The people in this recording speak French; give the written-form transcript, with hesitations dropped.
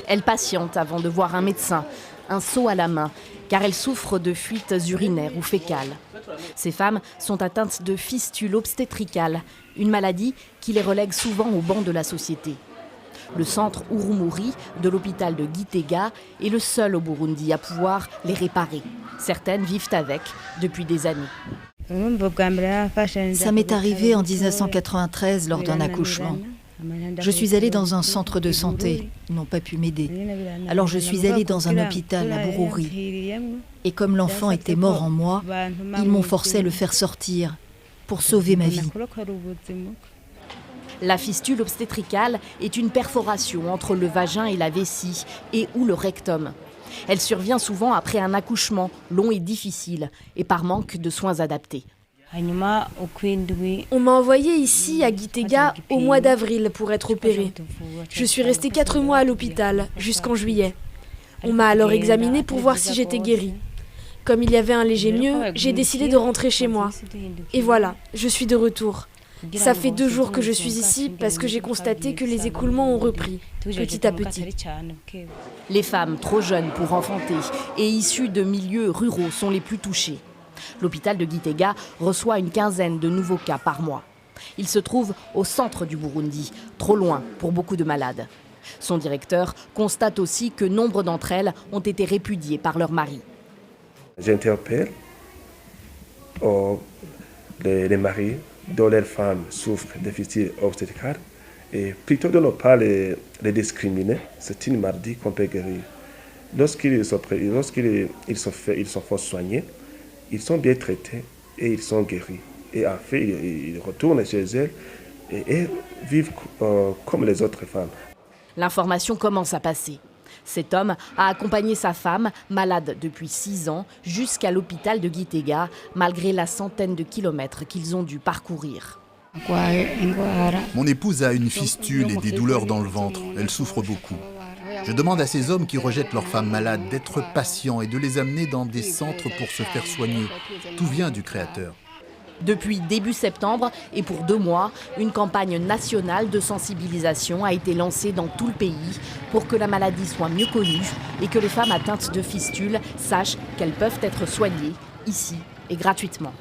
Elle patiente avant de voir un médecin, un seau à la main, car elle souffre de fuites urinaires ou fécales. Ces femmes sont atteintes de fistules obstétricales, une maladie qui les relègue souvent au banc de la société. Le centre Urumuri de l'hôpital de Gitega est le seul au Burundi à pouvoir les réparer. Certaines vivent avec depuis des années. Ça m'est arrivé en 1993 lors d'un accouchement. Je suis allée dans un centre de santé, ils n'ont pas pu m'aider. Alors je suis allée dans un hôpital à Bururi. Et comme l'enfant était mort en moi, ils m'ont forcé à le faire sortir pour sauver ma vie. La fistule obstétricale est une perforation entre le vagin et la vessie et ou le rectum. Elle survient souvent après un accouchement long et difficile et par manque de soins adaptés. On m'a envoyé ici à Gitega au mois d'avril pour être opérée. Je suis restée 4 mois à l'hôpital jusqu'en juillet. On m'a alors examinée pour voir si j'étais guérie. Comme il y avait un léger mieux, j'ai décidé de rentrer chez moi. Et voilà, je suis de retour. Ça fait 2 jours que je suis ici parce que j'ai constaté que les écoulements ont repris, petit à petit. Les femmes trop jeunes pour enfanter et issues de milieux ruraux sont les plus touchées. L'hôpital de Gitega reçoit une quinzaine de nouveaux cas par mois. Il se trouve au centre du Burundi, trop loin pour beaucoup de malades. Son directeur constate aussi que nombre d'entre elles ont été répudiées par leur mari. J'interpelle les maris dont leurs femmes souffrent de fistules obstétricales et plutôt de ne pas les discriminer, c'est une maladie qu'on peut guérir. Lorsqu'ils sont soignés, ils sont bien traités et ils sont guéris. Et en fait, ils retournent chez elles et vivent comme les autres femmes. L'information commence à passer. Cet homme a accompagné sa femme, malade depuis 6 ans, jusqu'à l'hôpital de Gitega, malgré la centaine de kilomètres qu'ils ont dû parcourir. Mon épouse a une fistule et des douleurs dans le ventre. Elle souffre beaucoup. Je demande à ces hommes qui rejettent leurs femmes malades d'être patients et de les amener dans des centres pour se faire soigner. Tout vient du Créateur. Depuis début septembre et pour 2 mois, une campagne nationale de sensibilisation a été lancée dans tout le pays pour que la maladie soit mieux connue et que les femmes atteintes de fistules sachent qu'elles peuvent être soignées ici et gratuitement.